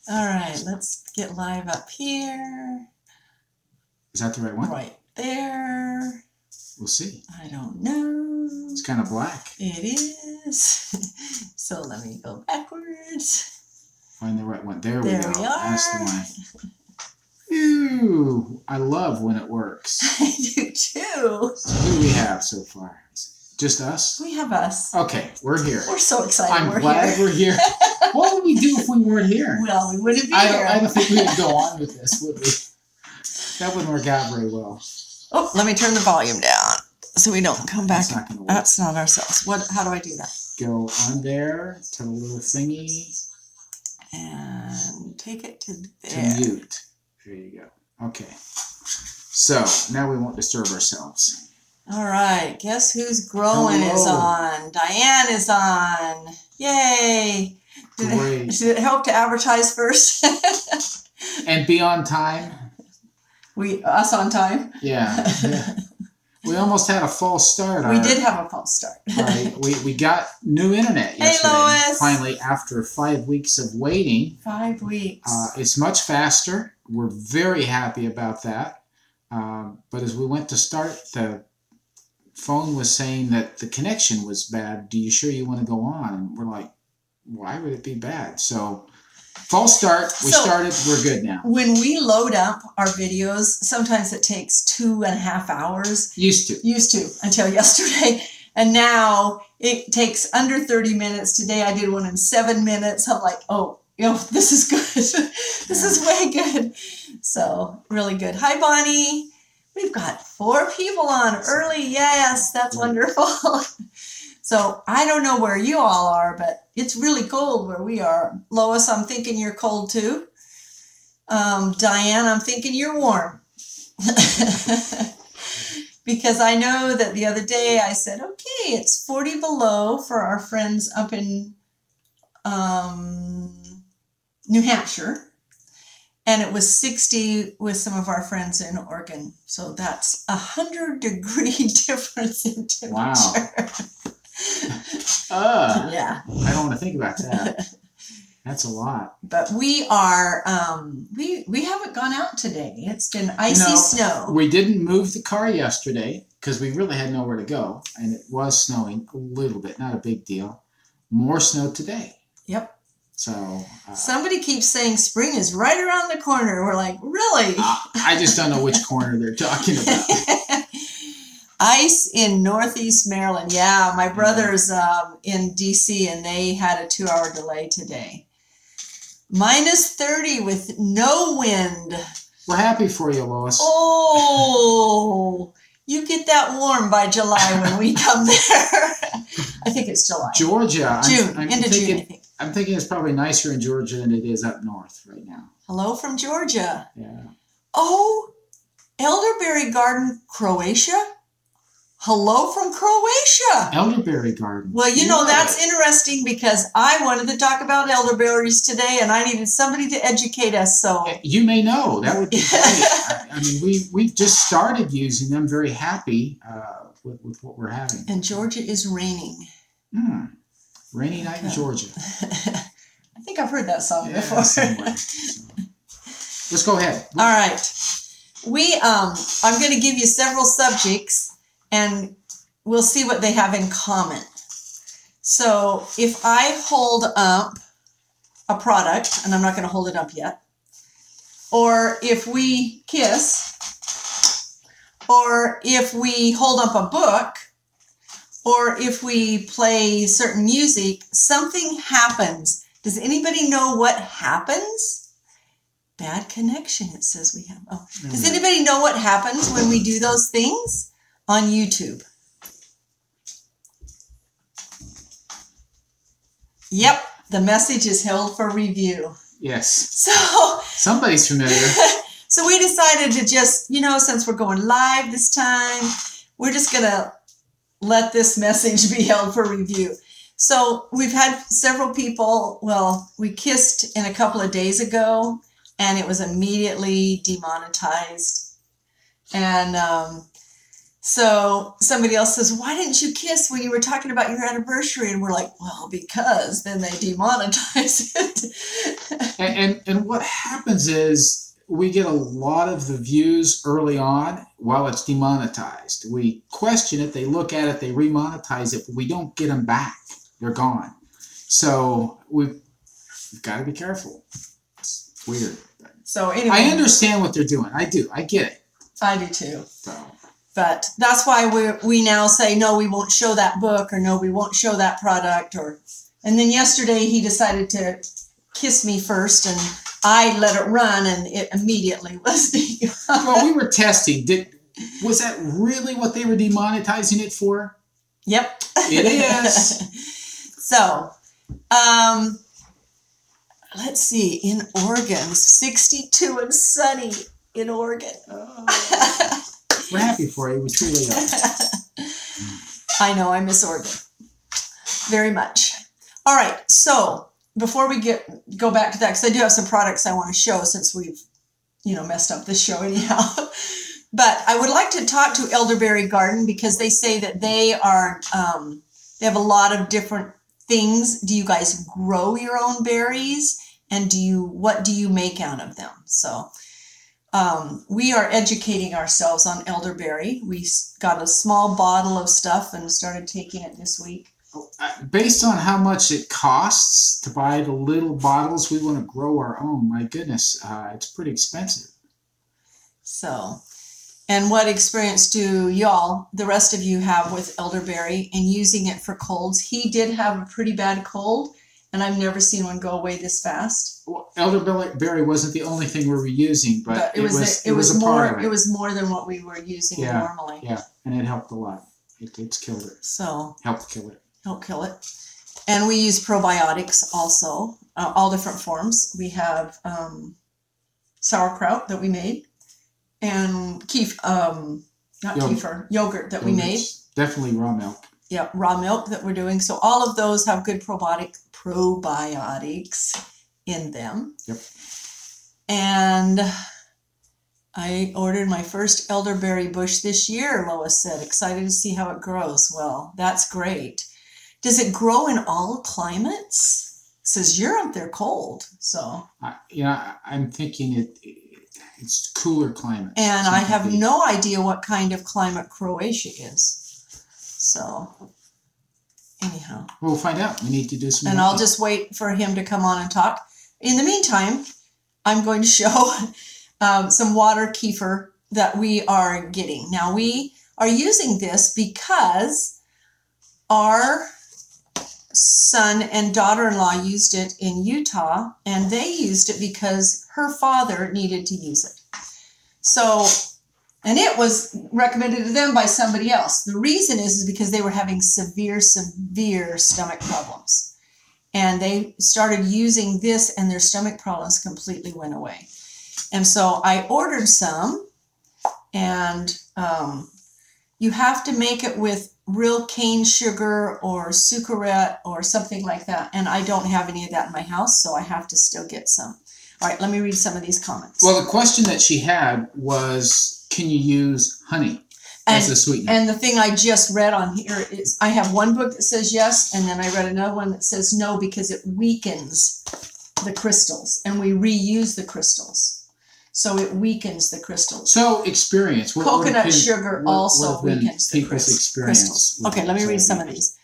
All right, let's get live up here. Is that the right one? Right there. We'll see. I don't know. It's kind of black. It is. So let me go backwards. Find the right one. There we There go. we are. That's the one. Ew, I love when it works. I do too. So who do we have so far? Just us? We have us. Okay, we're here. We're so excited. I'm glad we're here. What would we do if we weren't here? Well, we wouldn't be here. I don't think we would go on with this, would we? That wouldn't work out very well. Oh, let me turn the volume down so we don't come back. That's not going to work. That's not ourselves. How do I do that? Go on there to the little thingy. And take it to there. To mute. There you go. Okay. So, now we won't disturb ourselves. All right. Guess who's growing is on. Diane is on. Yay. Did it help to advertise first? And be on time. Us on time? Yeah. We almost had a false start. We did have a false start. Right. We got new internet yesterday. Hey, Lois. Finally, after 5 weeks of waiting. 5 weeks. It's much faster. We're very happy about that. But as we went to start, the phone was saying that the connection was bad. Do you sure you want to go on? And we're like, why would it be bad? So, false start. We started. We're good now. When we load up our videos, sometimes it takes 2.5 hours. Used to until yesterday. And now it takes under 30 minutes. Today I did one in 7 minutes. I'm like, oh, this is good. This is way good. So really good. Hi, Bonnie. We've got 4 people on early. Yes, that's wonderful. So I don't know where you all are, but it's really cold where we are. Lois, I'm thinking you're cold too. Diane, I'm thinking you're warm. Because I know that the other day I said, okay, it's 40 below for our friends up in New Hampshire. And it was 60 with some of our friends in Oregon. So that's 100-degree difference in temperature. Wow. Yeah. I don't want to think about that. That's a lot. But we are, we haven't gone out today. It's been icy snow. We didn't move the car yesterday because we really had nowhere to go. And it was snowing a little bit, not a big deal. More snow today. Yep. So somebody keeps saying spring is right around the corner. We're like, really? I just don't know which corner they're talking about. Ice in Northeast Maryland. Yeah, my brother's in D.C. and they had a 2-hour delay today. Minus 30 with no wind. We're happy for you, Lois. Oh, you get that warm by July when we come there. I think it's July. Georgia. June, into June, I think. I'm thinking it's probably nicer in Georgia than it is up north right now. Hello from Georgia. Yeah. Oh, Elderberry Garden, Croatia? Hello from Croatia. Elderberry Garden. Well, you know, that's interesting because I wanted to talk about elderberries today and I needed somebody to educate us. So you may know. That would be great. I mean, we've just started using them. Very happy with what we're having. And Georgia is raining. Rainy night in Georgia. I think I've heard that song before. Somewhere. Let's go ahead. All right. I'm going to give you several subjects and we'll see what they have in common. So if I hold up a product, and I'm not going to hold it up yet, or if we kiss, or if we hold up a book, or if we play certain music, something happens. Does anybody know what happens? Bad connection, it says we have. Oh, does anybody know what happens when we do those things on YouTube? Yep, the message is held for review. Yes. So somebody's familiar. So we decided to just, since we're going live this time, we're just going to let this message be held for review. So we've had several people, we kissed in a couple of days ago, and it was immediately demonetized. And So somebody else says, why didn't you kiss when you were talking about your anniversary? And we're like, well, because then they demonetize it. And what happens is we get a lot of the views early on while it's demonetized. We question it, they look at it, they remonetize it, but we don't get them back. They're gone. So we've got to be careful. It's weird. So anyway, I understand what they're doing. I do. I get it. I do too. So. But that's why we now say, no, we won't show that book, or no, we won't show that product. And then yesterday he decided to kiss me first, and I let it run, and it immediately was. Well, we were testing. Was that really what they were demonetizing it for? Yep. It is. So, let's see. In Oregon, 62 and sunny in Oregon. Oh. We're happy for you. We truly are. I know. I miss Oregon very much. All right. So before we go back to that, because I do have some products I want to show since we've, messed up this show anyhow. But I would like to talk to Elderberry Garden, because they say that they are, they have a lot of different things. Do you guys grow your own berries? And what do you make out of them? So we are educating ourselves on elderberry. We got a small bottle of stuff and started taking it this week. Based on how much it costs to buy the little bottles, we want to grow our own. My goodness, it's pretty expensive. So, and what experience do the rest of you, have with elderberry and using it for colds? He did have a pretty bad cold, and I've never seen one go away this fast. Well, elderberry wasn't the only thing we were using, but it was a more, part of it. It was more than what we were using normally. Yeah, and it helped a lot. It's killed it. So help kill it. And we use probiotics also, all different forms. We have sauerkraut that we made, and yogurt that we made. Definitely raw milk. Yeah, raw milk that we're doing. So all of those have good probiotics in them. Yep. And I ordered my first elderberry bush this year, Lois said. Excited to see how it grows. Well, that's great. Does it grow in all climates? It says Europe, they're cold. So I'm thinking it's cooler climate. And I have no idea what kind of climate Croatia is. So anyhow, we'll find out. We need to do some. And I'll just wait for him to come on and talk. In the meantime, I'm going to show some water kefir that we are getting. Now, we are using this because our son and daughter-in-law used it in Utah, and they used it because her father needed to use it. So, and it was recommended to them by somebody else. The reason is because they were having severe stomach problems. And they started using this, and their stomach problems completely went away. And so I ordered some, and you have to make it with real cane sugar or sucrate or something like that. And I don't have any of that in my house, so I have to still get some. All right, let me read some of these comments. Well, the question that she had was, can you use honey as a sweetener? And the thing I just read on here is, I have one book that says yes, and then I read another one that says no, because it weakens the crystals, and we reuse the crystals. So it weakens the crystals. So experience. Coconut sugar also weakens the crystals. Okay, let me read some of these.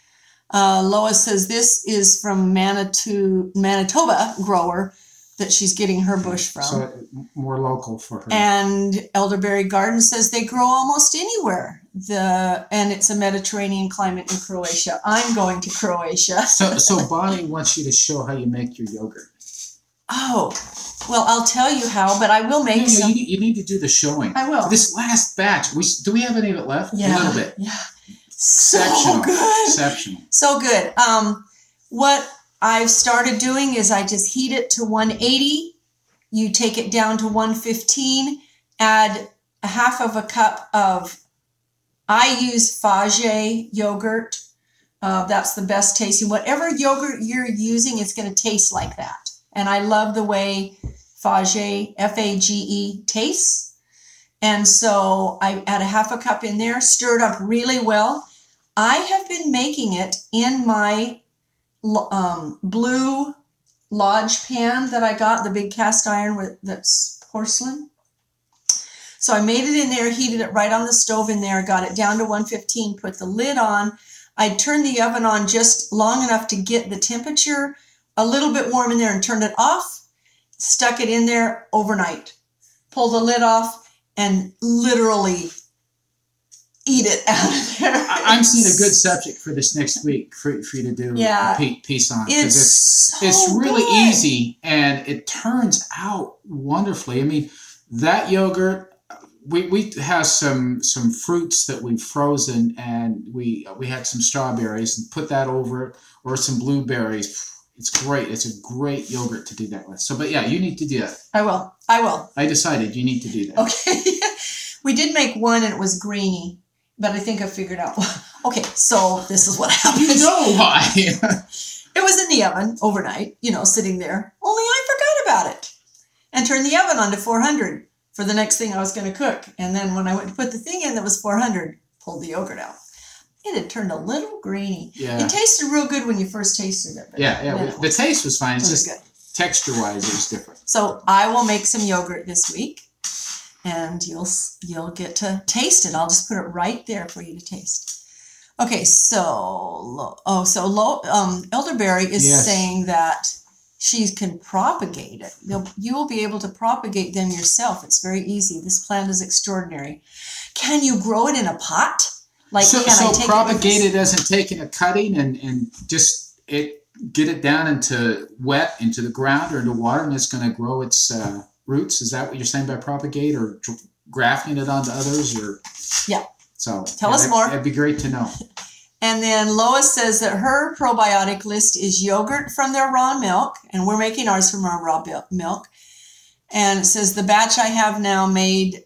Lois says this is from Manitoba grower that she's getting her bush from. So more local for her. And Elderberry Garden says they grow almost anywhere. And it's a Mediterranean climate in Croatia. I'm going to Croatia. So Bonnie wants you to show how you make your yogurt. Oh, well, I'll tell you how, but I will make some. You need to do the showing. I will. This last batch, do we have any of it left? Yeah. A little bit. Yeah. Exceptional. So good. Exceptional. So good. What I've started doing is I just heat it to 180. You take it down to 115. Add a half of a cup of, I use Fage yogurt. That's the best tasting. Whatever yogurt you're using, it's going to taste like that. And I love the way Fage, F-A-G-E, tastes. And so I add a half a cup in there, stir it up really well. I have been making it in my blue Lodge pan that I got, the big cast iron that's porcelain. So I made it in there, heated it right on the stove in there, got it down to 115, put the lid on. I turned the oven on just long enough to get the temperature a little bit warm in there and turned it off, stuck it in there overnight, pulled the lid off, and literally eat it out of there. I'm seeing a good subject for this next week for you to do a piece on. It's really good. easy, and it turns out wonderfully. I mean, that yogurt, we have some fruits that we've frozen, and we had some strawberries and put that over it, or some blueberries. It's great. It's a great yogurt to do that with. So, but yeah, you need to do that. I will. I decided you need to do that. Okay. We did make one and it was grainy, but I think I figured out. Okay, so this is what happened. You know why. It was in the oven overnight, sitting there. Only I forgot about it. And turned the oven on to 400 for the next thing I was going to cook. And then when I went to put the thing in that was 400, pulled the yogurt out. It had turned a little grainy. Yeah. It tasted real good when you first tasted it. Yeah. The taste was fine. It's was just good. Texture-wise, it was different. So I will make some yogurt this week, and you'll get to taste it. I'll just put it right there for you to taste. Okay, so Elderberry is saying that she can propagate it. You will be able to propagate them yourself. It's very easy. This plant is extraordinary. Can you grow it in a pot? So propagate it as in taking a cutting and just get it down into the ground or into water, and it's going to grow its roots. Is that what you're saying by propagate, or grafting it onto others? Or yeah. So tell us more. It'd be great to know. And then Lois says that her probiotic list is yogurt from their raw milk, and we're making ours from our raw milk. And it says the batch I have now made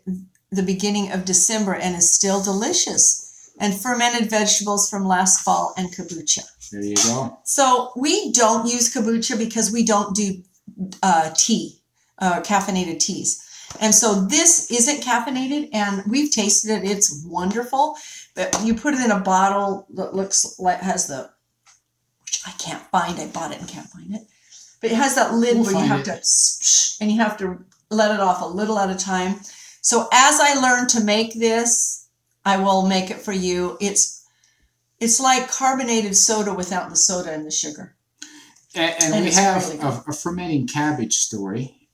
the beginning of December and is still delicious. And fermented vegetables from last fall and kombucha. There you go. So we don't use kombucha because we don't do tea, caffeinated teas. And so this isn't caffeinated, and we've tasted it. It's wonderful. But you put it in a bottle that looks like which I can't find. I bought it and can't find it. But it has that lid where you have to, and you have to let it off a little at a time. So as I learn to make this, I will make it for you. It's like carbonated soda without the soda and the sugar. And we have really a fermenting cabbage story.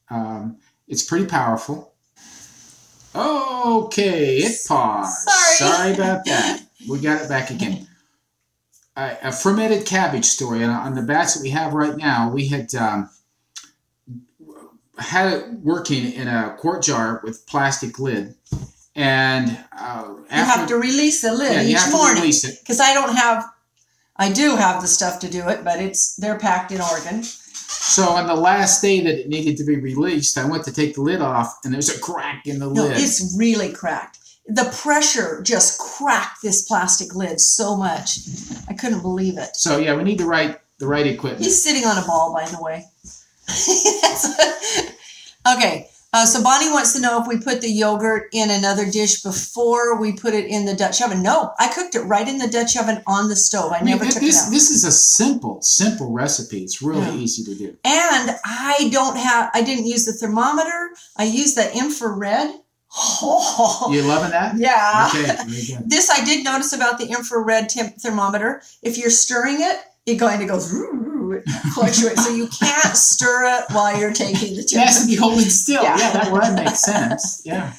It's pretty powerful. Okay, it paused. Sorry about that. We got it back again. A fermented cabbage story. And on the batch that we have right now, we had it working in a quart jar with plastic lid. And you have to release the lid each morning, because I do have the stuff to do it, but they're packed in Oregon. So on the last day that it needed to be released, I went to take the lid off, and there's a crack in the lid. No, it's really cracked. The pressure just cracked this plastic lid so much. I couldn't believe it. So yeah, we need the right equipment. He's sitting on a ball, by the way. Okay. So Bonnie wants to know if we put the yogurt in another dish before we put it in the Dutch oven. No, I cooked it right in the Dutch oven on the stove. I never took it out. This is a simple recipe. It's really easy to do. And I didn't use the thermometer. I used the infrared. Oh. You loving that? Yeah. Okay, very good. This I did notice about the infrared thermometer. If you're stirring it, it going to go fluctuate. So you can't stir it while you're taking the temperature. It has to be holding still. Yeah, that makes sense. Yeah.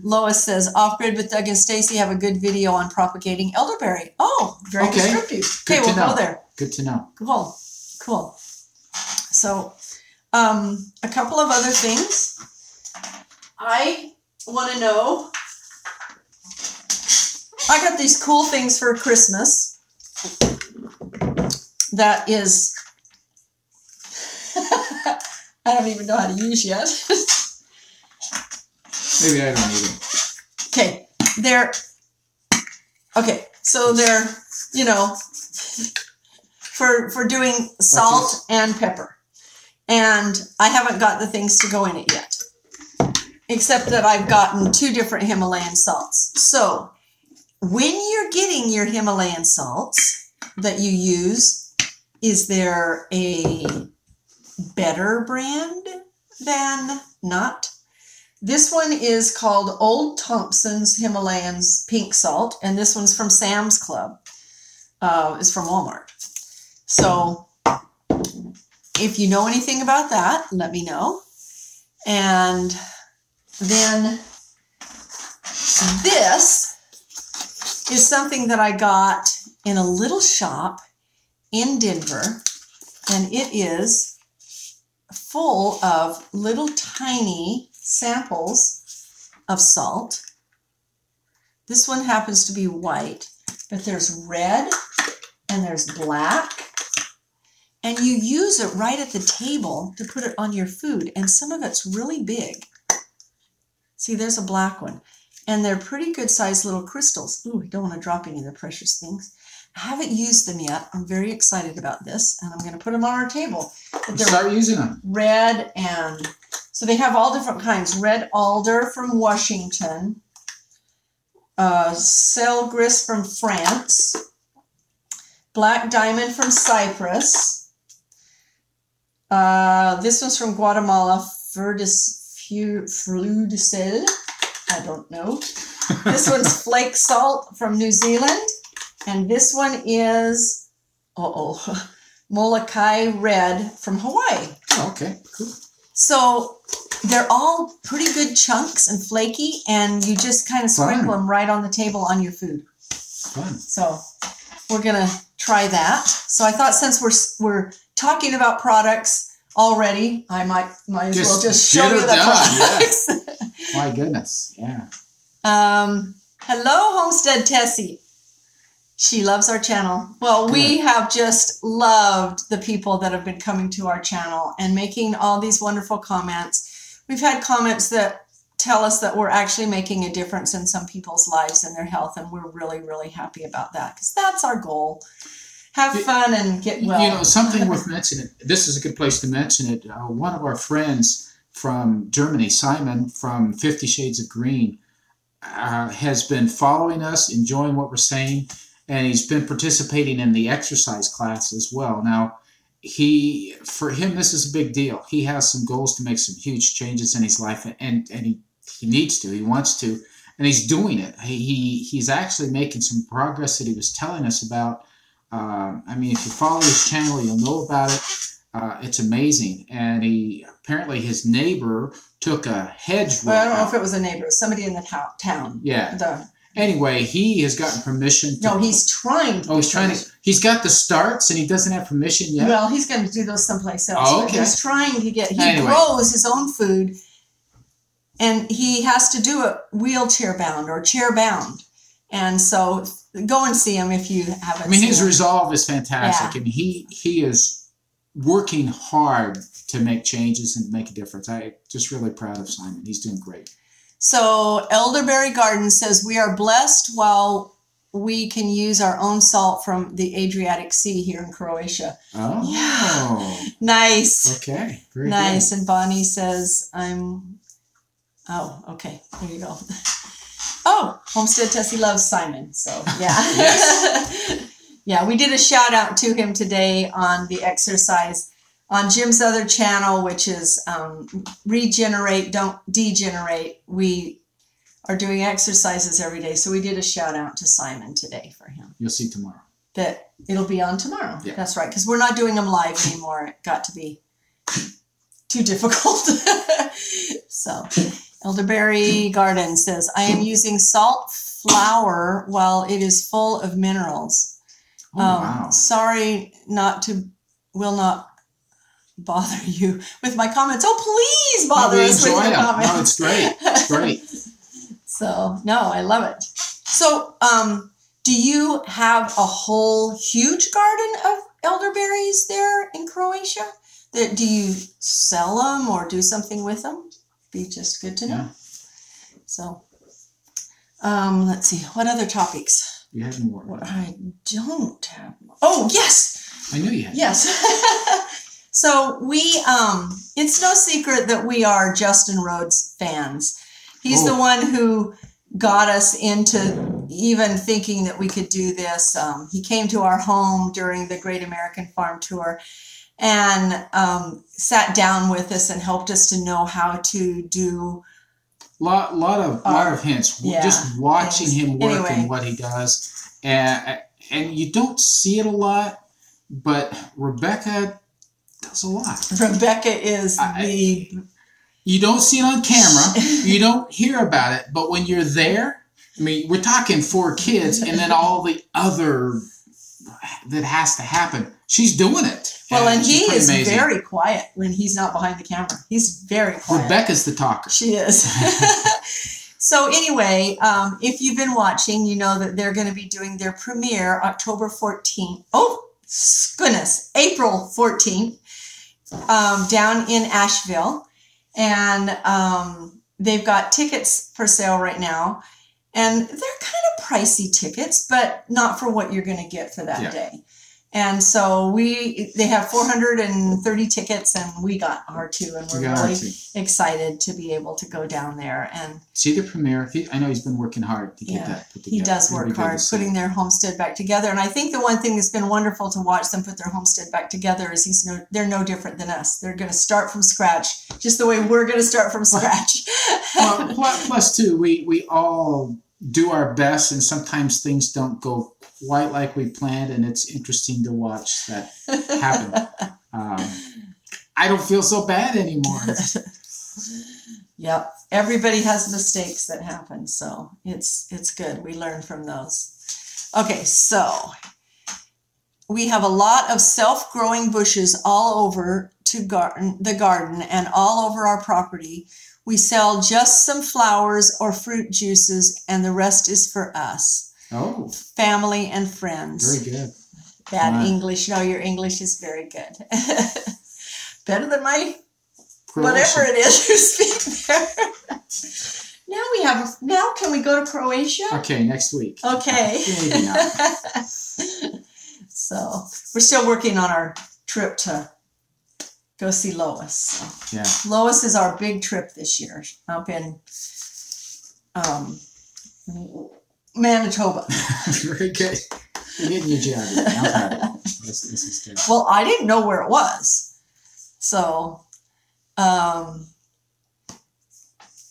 Lois says, Off-Grid with Doug and Stacy have a good video on propagating elderberry. Oh, very descriptive. Okay, we'll go there. Good to know. Cool. So, a couple of other things. I want to know, I got these cool things for Christmas. That is, I don't even know how to use yet. Maybe I don't either. Okay, so they're, for doing salt and pepper. And I haven't got the things to go in it yet. except that I've gotten 2 different Himalayan salts. So when you're getting your Himalayan salts that you use, is there a better brand than not? This one is called Old Thompson's Himalayan's Pink Salt, and this one's from Sam's Club. It's from Walmart. So if you know anything about that, let me know. And then this is something that I got in a little shop in Denver, and it is full of little tiny samples of salt. This one happens to be white, but there's red and there's black, and you use it right at the table to put it on your food, and some of it's really big. See, there's a black one, and they're pretty good sized little crystals. Ooh, I don't want to drop any of the precious things. I haven't used them yet. I'm very excited about this, and I'm going to put them on our table. Start using them. Red, and so they have all different kinds. Red alder from Washington, Selgris from France, Black Diamond from Cyprus. This one's from Guatemala, Fludicel. I don't know. This one's Flake Salt from New Zealand. And this one is, Molokai Red from Hawaii. Oh, okay, cool. So they're all pretty good chunks and flaky, and you just kind of sprinkle them right on the table on your food. Fun. So we're going to try that. So I thought since we're talking about products already, I might as well just show you the products. Yes. My goodness, yeah. Hello, Homestead Tessie. She loves our channel. Well, we have just loved the people that have been coming to our channel and making all these wonderful comments. We've had comments that tell us that we're actually making a difference in some people's lives and their health, and we're really, really happy about that because that's our goal. Have fun and get well. You know, something worth mentioning. This is a good place to mention it. One of our friends from Germany, Simon from 50 Shades of Green, has been following us, enjoying what we're saying, and he's been participating in the exercise class as well. Now, for him, this is a big deal. He has some goals to make some huge changes in his life, and he needs to. He wants to, and he's doing it. He's actually making some progress that he was telling us about. I mean, if you follow his channel, you'll know about it. It's amazing. And apparently his neighbor took a hedgerow. Well, I don't know if it was a neighbor. It was somebody in the town. Yeah. Anyway, he has gotten permission. He's trying to. Oh, he's trying to. He's got the starts and he doesn't have permission yet. Well, he's going to do those someplace else. Oh, okay. He's trying to get. He grows his own food, and he has to do it wheelchair bound or chair bound. And so, go and see him if you haven't. I mean, his resolve is fantastic, and he is working hard to make changes and make a difference. I'm just really proud of Simon. He's doing great. So Elderberry Garden says, we are blessed while we can use our own salt from the Adriatic Sea here in Croatia. Oh. Yeah. Nice. Okay. Very nice. good. And Bonnie says, oh, okay. There you go. Oh, Homestead Tessie loves Simon. So, yeah. Yes. Yeah, we did a shout out to him today on the exercise on Jim's other channel, which is Regenerate, Don't Degenerate. We are doing exercises every day. So we did a shout out to Simon today for him. You'll see tomorrow. That it'll be on tomorrow. Yeah. That's right. Because we're not doing them live anymore. It got to be too difficult. So Elderberry Garden says, I am using salt flour while it is full of minerals. Oh, wow. Sorry will not bother you with my comments. Oh, please bother us with your comments. No, it's great. It's great. So, no, I love it. So, do you have a whole huge garden of elderberries there in Croatia? Do you sell them or do something with them? Be just good to know. Yeah. So, let's see. What other topics? You have more. I don't have more. Oh, yes. I knew you had. Yes. So we, it's no secret that we are Justin Rhodes fans. He's the one who got us into even thinking that we could do this. He came to our home during the Great American Farm Tour and sat down with us and helped us to know how to do lot of hints. Just watching him work and what he does, and you don't see it a lot, but Rebecca does a lot. Rebecca is you don't see it on camera, you don't hear about it, but when you're there, I mean, we're talking 4 kids, and then all the other that has to happen. She's doing it. Well, and he is very quiet when he's not behind the camera. He's very quiet. Rebecca's the talker. She is. So anyway, if you've been watching, you know that they're going to be doing their premiere October 14th. Oh, goodness, April 14th down in Asheville. And they've got tickets for sale right now. And they're kind of pricey tickets, but not for what you're going to get for that day. And so they have 430 tickets, and we got our 2, and we're really excited to be able to go down there and see the premiere. I know he's been working hard to get that put together. He does work hard putting their homestead back together. And I think the one thing that's been wonderful to watch them put their homestead back together is they're no different than us. They're going to start from scratch, just the way we're going to start from scratch. Well, plus too, we all do our best, and sometimes things don't go quite like we planned, and it's interesting to watch that happen. I don't feel so bad anymore. Yep, everybody has mistakes that happen, so it's good. We learn from those. Okay, so we have a lot of self-growing bushes all over the garden and all over our property. We sell just some flowers or fruit juices, and the rest is for us. Oh. Family and friends. Very good. Bad English. No, your English is very good. Better than my Croatian. Whatever it is you speak there. Now can we go to Croatia? Okay, next week. Okay. Maybe not. So we're still working on our trip to go see Lois. So. Yeah. Lois is our big trip this year up in Manitoba. Very good. You're getting your geography. I'm proud of you. This is good. Well, I didn't know where it was. So,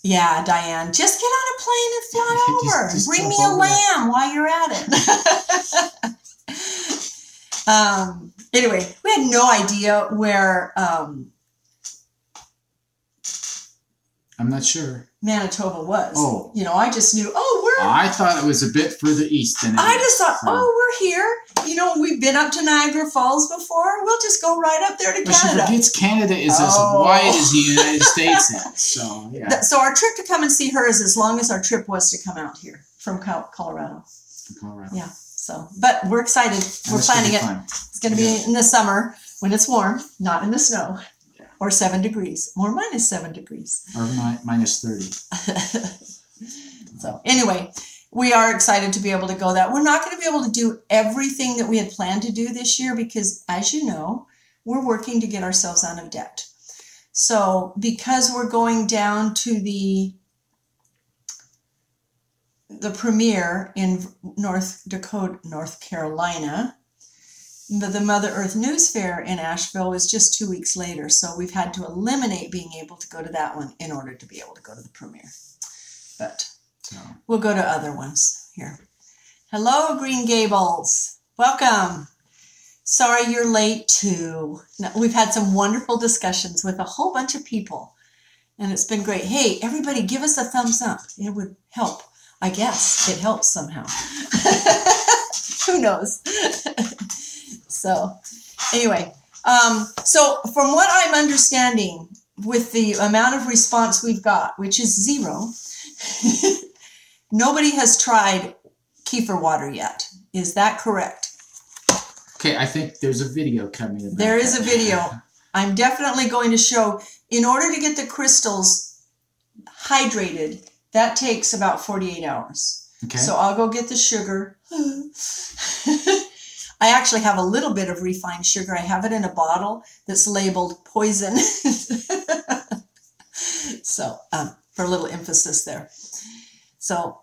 yeah, Diane, just get on a plane and fly over. Just bring me a lamb while you're at it. Anyway, we had no idea where I'm not sure. Manitoba was. Oh. You know, I just knew, I thought it was a bit further east than it I just thought, we're here. You know, we've been up to Niagara Falls before. We'll just go right up there to Canada. She forgets Canada is as wide as the United States is. So, yeah. So our trip to come and see her is as long as our trip was to come out here from Colorado. Yeah. So, but we're excited. We're planning it. It's going to be in the summer when it's warm, not in the snow. Or 7 degrees, or minus 7 degrees. Or minus 30. So anyway, we are excited to be able to go that. We're not going to be able to do everything that we had planned to do this year because, as you know, we're working to get ourselves out of debt. So because we're going down to the premiere in North Carolina, the Mother Earth News Fair in Asheville is just 2 weeks later, so we've had to eliminate being able to go to that one in order to be able to go to the premiere. But we'll go to other ones here. Hello, Green Gables. Welcome. Sorry you're late, too. We've had some wonderful discussions with a whole bunch of people, and it's been great. Hey, everybody, give us a thumbs up. It would help. I guess it helps somehow. Who knows? So anyway, so from what I'm understanding with the amount of response we've got, which is 0, nobody has tried kefir water yet. Is that correct? Okay, I think there's a video coming. There is a video. I'm definitely going to show, in order to get the crystals hydrated, that takes about 48 hours. Okay. So I'll go get the sugar. I actually have a little bit of refined sugar. I have it in a bottle that's labeled poison. So, for a little emphasis there. So,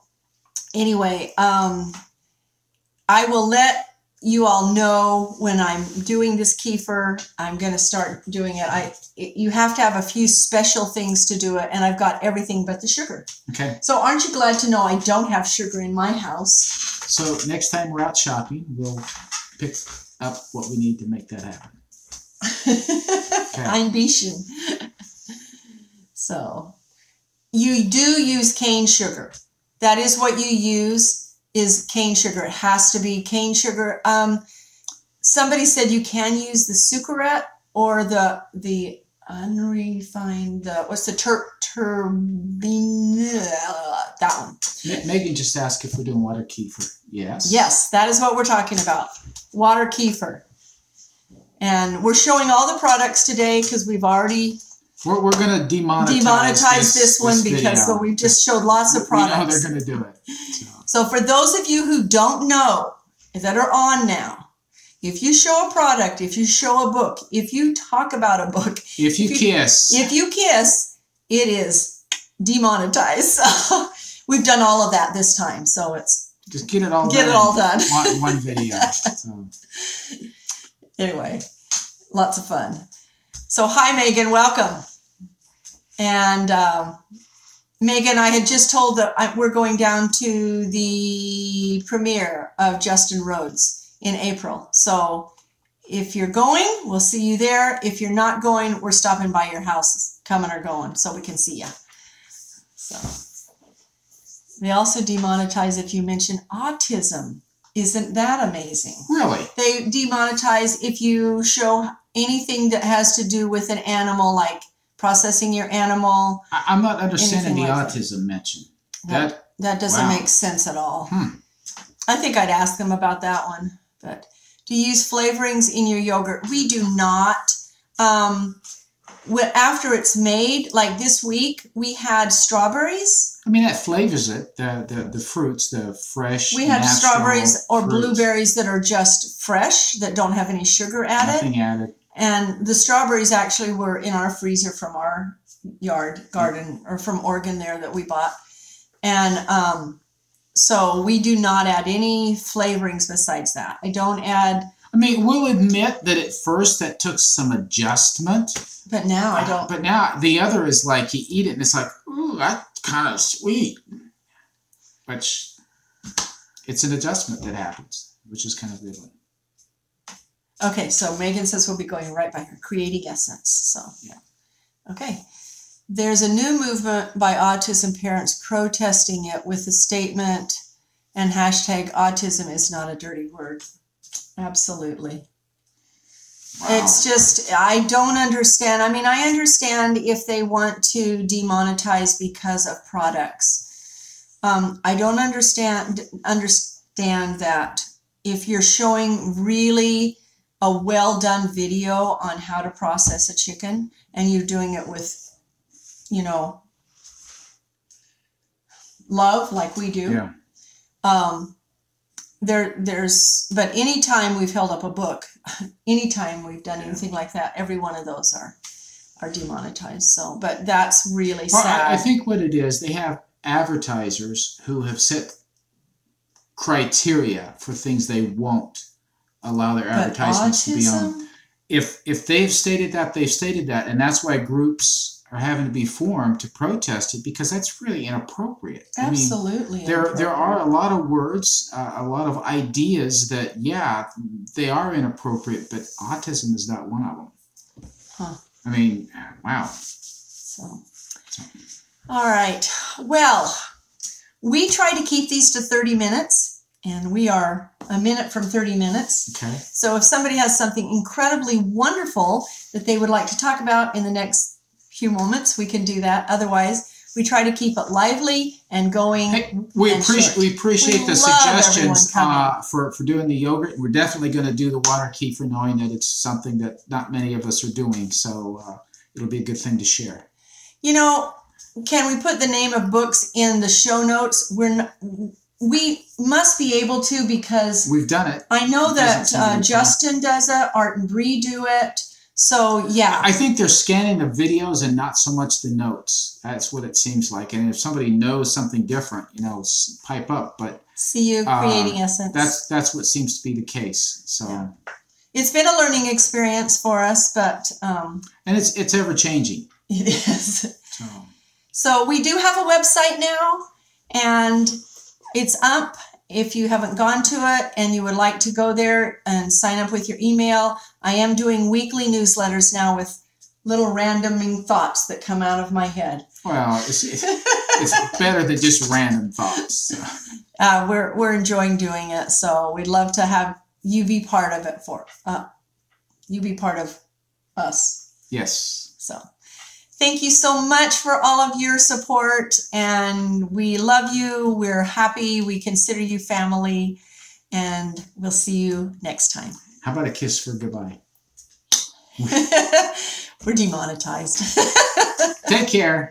anyway, I will let you all know when I'm doing this kefir. I'm going to start doing it. You have to have a few special things to do it, and I've got everything but the sugar. Okay. So aren't you glad to know I don't have sugar in my house? So next time we're out shopping, we'll pick up what we need to make that happen. Okay. Einbischen. So you do use cane sugar. That is what you use, is cane sugar. It has to be cane sugar. Somebody said you can use the sucrate or the unrefined, what's the turbine, that one. Megan just asked if we're doing water kefir. Yes. Yes, that is what we're talking about. Water kefir. And we're showing all the products today because we've already We're going to demonetize this one because so we've just showed lots of products. We know they're going to do it. So for those of you who don't know, that are on now, if you show a product, if you show a book, if you talk about a book, if you kiss, it is demonetized. So we've done all of that this time. So it's just get it all done. One video. So. Anyway, lots of fun. So hi, Megan, welcome. And Megan, I had just told that we're going down to the premiere of Justin Rhodes in April. So if you're going, we'll see you there. If you're not going, we're stopping by your house, coming or going, so we can see you. So they also demonetize if you mention autism. Isn't that amazing? Really? They demonetize if you show anything that has to do with an animal, like processing your animal. I'm not understanding the autism mention. That doesn't make sense at all. I think I'd ask them about that one. But do you use flavorings in your yogurt? We do not. After it's made, like this week, we had strawberries. I mean, that flavors it. The fruits, the fresh. We had strawberries or blueberries that are just fresh, that don't have any sugar added. Nothing added. And the strawberries actually were in our freezer from our garden, or from Oregon there that we bought. And so we do not add any flavorings besides that. I don't add. I mean, we'll admit that at first that took some adjustment. But now I don't. But now the other is like you eat it and it's like, ooh, that's kind of sweet. Which it's an adjustment that happens, which is kind of good. Okay, so Megan says we'll be going right by her, creating essence. So yeah. Okay. There's a new movement by autism parents protesting it with the statement and hashtag autism is not a dirty word. Absolutely. Wow. It's just, I don't understand. I mean, I understand if they want to demonetize because of products. I don't understand that if you're showing really a well-done video on how to process a chicken and you're doing it with, love like we do. Yeah. But anytime we've held up a book, anytime we've done anything like that, every one of those are demonetized. So, but that's really sad. I think what it is, they have advertisers who have set criteria for things they won't allow their advertisements to be on. If they've stated that, they've stated that, and that's why groups are having to be formed to protest it, because that's really inappropriate. Absolutely. I mean, there are a lot of words, a lot of ideas that, yeah, they are inappropriate, but autism is not one of them. Huh. I mean, wow. So. All right. Well, we try to keep these to 30 minutes, and we are a minute from 30 minutes. Okay. So if somebody has something incredibly wonderful that they would like to talk about in the next few moments, we can do that. Otherwise, we try to keep it lively and going. Hey, we appreciate the suggestions for doing the yogurt. We're definitely going to do the water kefir, knowing that it's something that not many of us are doing. So it'll be a good thing to share. Can we put the name of books in the show notes? we must be able to, because we've done it. I know It that doesn't seem to be Justin does it, Art and Bree do it. So yeah, I think they're scanning the videos and not so much the notes. That's what it seems like. And if somebody knows something different, pipe up. But see you creating essence. That's what seems to be the case. So yeah. It's been a learning experience for us, but and it's ever changing. It is. So we do have a website now, and it's up. If you haven't gone to it and you would like to go there and sign up with your email, I am doing weekly newsletters now with little randoming thoughts that come out of my head. Well, it's better than just random thoughts. So. We're enjoying doing it, so we'd love to have you be part of it. You be part of us. Yes. So. Thank you so much for all of your support, and we love you. We're happy. We consider you family, and we'll see you next time. How about a kiss for goodbye? We're demonetized. Take care.